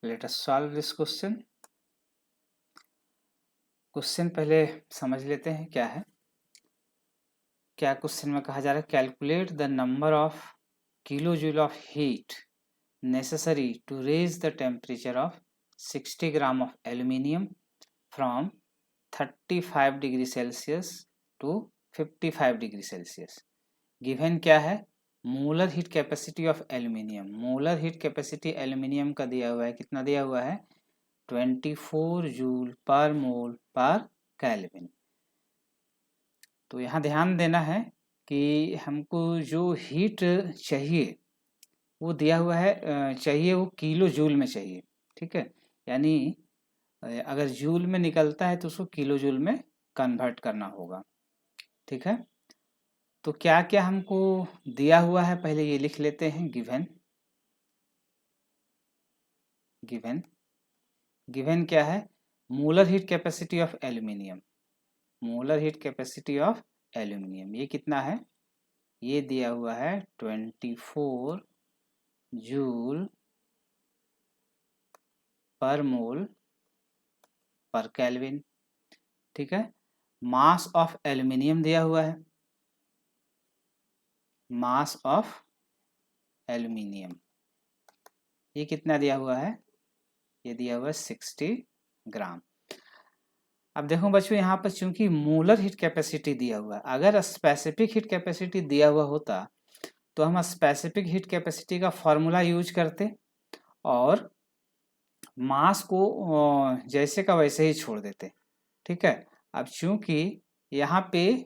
Let us solve this question. Question पहले समझ लेते हैं क्या है। क्या क्वेश्चन में कहा जा रहा है, calculate the number of kilo joule of heat necessary to raise the temperature of 60 gram of aluminium from 35 degree Celsius to 55 degree Celsius. Given क्या है, molar heat capacity of aluminium. Molar heat capacity aluminium का दिया हुआ है, कितना दिया हुआ है, 24 जूल पर मोल पर केल्विन। तो यहाँ ध्यान देना है कि हमको जो हीट चाहिए वो दिया हुआ है, चाहिए वो किलो जूल में चाहिए। ठीक है, यानी अगर जूल में निकलता है तो उसको किलो जूल में कन्वर्ट करना होगा। ठीक है, तो क्या क्या हमको दिया हुआ है पहले ये लिख लेते हैं। गिवन गिवन गिवन क्या है, molar heat capacity of aluminium. Molar heat capacity of aluminium ये कितना है, ये दिया हुआ है 24 जूल पर मोल पर केल्विन। ठीक है, मास ऑफ एल्यूमिनियम दिया हुआ है, मास ऑफ एल्यूमिनियम ये कितना दिया हुआ है, ये दिया हुआ है 60 ग्राम। अब देखो बच्चों, यहाँ पर चूंकि मोलर हीट कैपेसिटी दिया हुआ है, अगर स्पेसिफिक हीट कैपेसिटी दिया हुआ होता तो हम स्पेसिफिक हीट कैपेसिटी का फॉर्मूला यूज करते और मास को जैसे का वैसे ही छोड़ देते। ठीक है, अब चूंकि यहाँ पे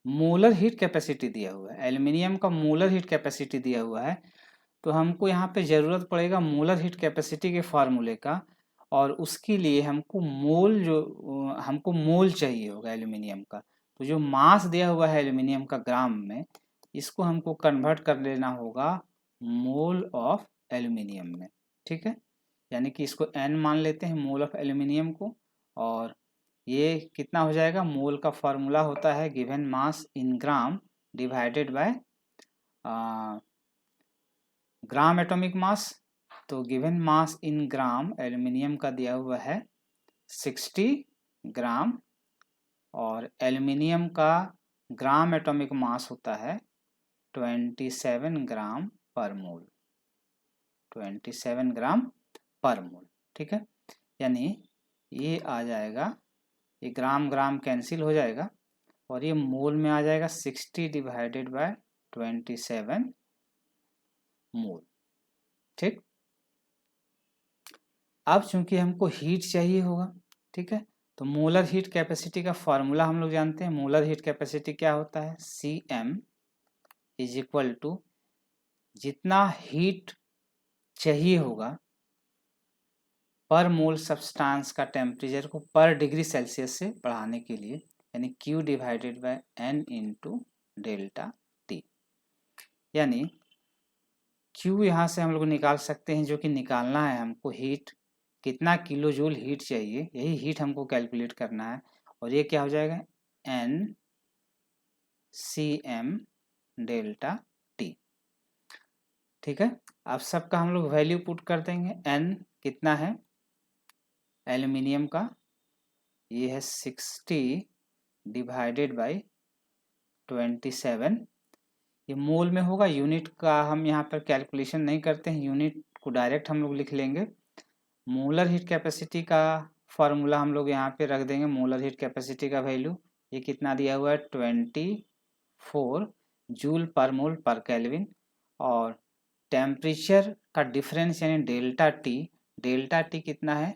मोलर हीट कैपेसिटी दिया हुआ है, एल्यूमिनियम का मोलर हीट कैपेसिटी दिया हुआ है, तो हमको यहाँ पे ज़रूरत पड़ेगा मोलर हीट कैपेसिटी के फार्मूले का, और उसके लिए हमको हमको मोल चाहिए होगा एल्यूमिनियम का। तो जो मास दिया हुआ है एल्यूमिनियम का ग्राम में, इसको हमको कन्वर्ट कर लेना होगा मोल ऑफ एल्यूमिनियम में। ठीक है, यानी कि इसको n मान लेते हैं मोल ऑफ एल्यूमिनियम को, और ये कितना हो जाएगा, मोल का फॉर्मूला होता है given mass in gram divided by gram atomic mass. तो गिवन मास इन ग्राम एल्यूमिनियम का दिया हुआ है 60 ग्राम, और एल्यूमिनियम का ग्राम एटॉमिक मास होता है 27 ग्राम पर मोल, 27 ग्राम पर मोल। ठीक है, यानी ये आ जाएगा, ये ग्राम ग्राम कैंसिल हो जाएगा और ये मोल में आ जाएगा 60 डिवाइडेड बाय 27 मोल। ठीक, अब चूंकि हमको हीट चाहिए होगा, ठीक है, तो मोलर हीट कैपेसिटी का फॉर्मूला हम लोग जानते हैं। मोलर हीट कैपेसिटी क्या होता है, Cm इज इक्वल टू जितना हीट चाहिए होगा पर मोल सब्सटेंस का टेम्परेचर को पर डिग्री सेल्सियस से बढ़ाने के लिए, यानी Q divided by N into delta T। यानी Q यहाँ से हम लोग निकाल सकते हैं, जो कि निकालना है हमको हीट, कितना किलो जूल हीट चाहिए, यही हीट हमको कैलकुलेट करना है। और ये क्या हो जाएगा, N Cm डेल्टा T। ठीक है, अब सबका हम लोग वैल्यू पुट कर देंगे। N कितना है एल्यूमिनियम का, ये है 60 डिवाइडेड बाई 27, ये मोल में होगा, यूनिट का हम यहाँ पर कैलकुलेशन नहीं करते हैं, यूनिट को डायरेक्ट हम लोग लिख लेंगे। मोलर हीट कैपेसिटी का फॉर्मूला हम लोग यहाँ पे रख देंगे, मोलर हीट कैपेसिटी का वैल्यू ये कितना दिया हुआ है 24 जूल पर मोल पर केल्विन, और टेम्परेचर का डिफरेंस यानी डेल्टा टी, डेल्टा टी कितना है,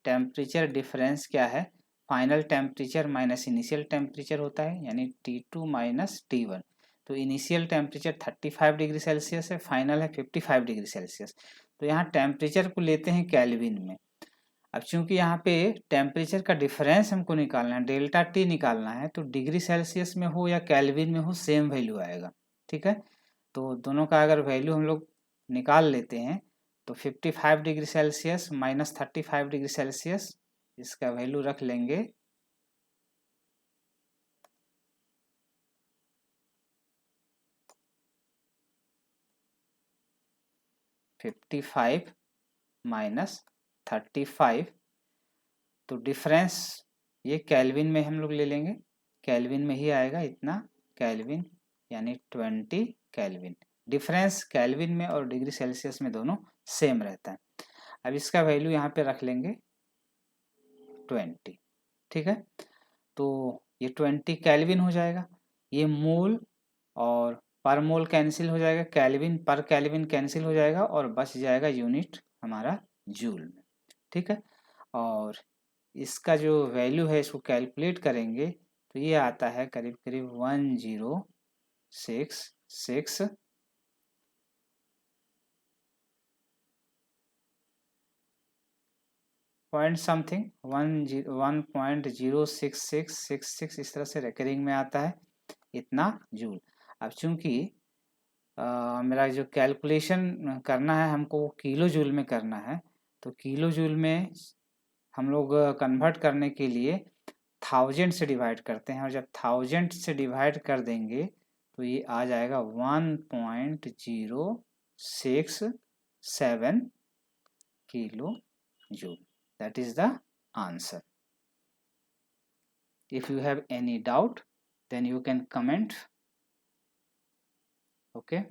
टेम्परेचर डिफरेंस क्या है, final temperature minus initial temperature होता है, यानी T2 माइनस T1। तो इनिशियल टेम्परेचर 35 डिग्री सेल्सियस है, फाइनल है 55 डिग्री सेल्सियस। तो यहाँ टेम्परेचर को लेते हैं केल्विन में। अब चूंकि यहाँ पे टेम्परेचर का डिफरेंस हमको निकालना है, डेल्टा टी निकालना है, तो डिग्री सेल्सियस में हो या केल्विन में हो सेम वैल्यू आएगा। ठीक है, तो दोनों का अगर वैल्यू हम लोग निकाल लेते हैं तो 55 degree Celsius minus 35 degree Celsius, इसका वैल्यू रख लेंगे 55 माइनस 35, तो डिफरेंस ये केल्विन में हम लोग ले लेंगे, केल्विन में ही आएगा इतना केल्विन, यानी 20 केल्विन। डिफरेंस केल्विन में और डिग्री सेल्सियस में दोनों सेम रहता है। अब इसका वैल्यू यहाँ पे रख लेंगे 20, ठीक है। तो ये 20 केल्विन हो जाएगा, ये मोल और पर मोल कैंसिल हो जाएगा, केल्विन पर केल्विन कैंसिल हो जाएगा और बच जाएगा यूनिट हमारा जूल में, ठीक है। और इसका जो वैल्यू है इसको कैलकुलेट करेंगे तो ये आता है करीब करीब 1066 पॉइंट समथिंग 1.06666 इस तरह से रेकरिंग में आता है इतना जूल। अब चूंकि मेरा जो कैलकुलेशन करना है हमको वो किलो जूल में करना है, तो किलो जूल में हम लोग कन्वर्ट करने के लिए 1000 से डिवाइड करते हैं, और जब 1000 से डिवाइड कर देंगे तो ये आ जाएगा 1.067 kilo joule. That is the answer. If you have any doubt, then you can comment. Okay.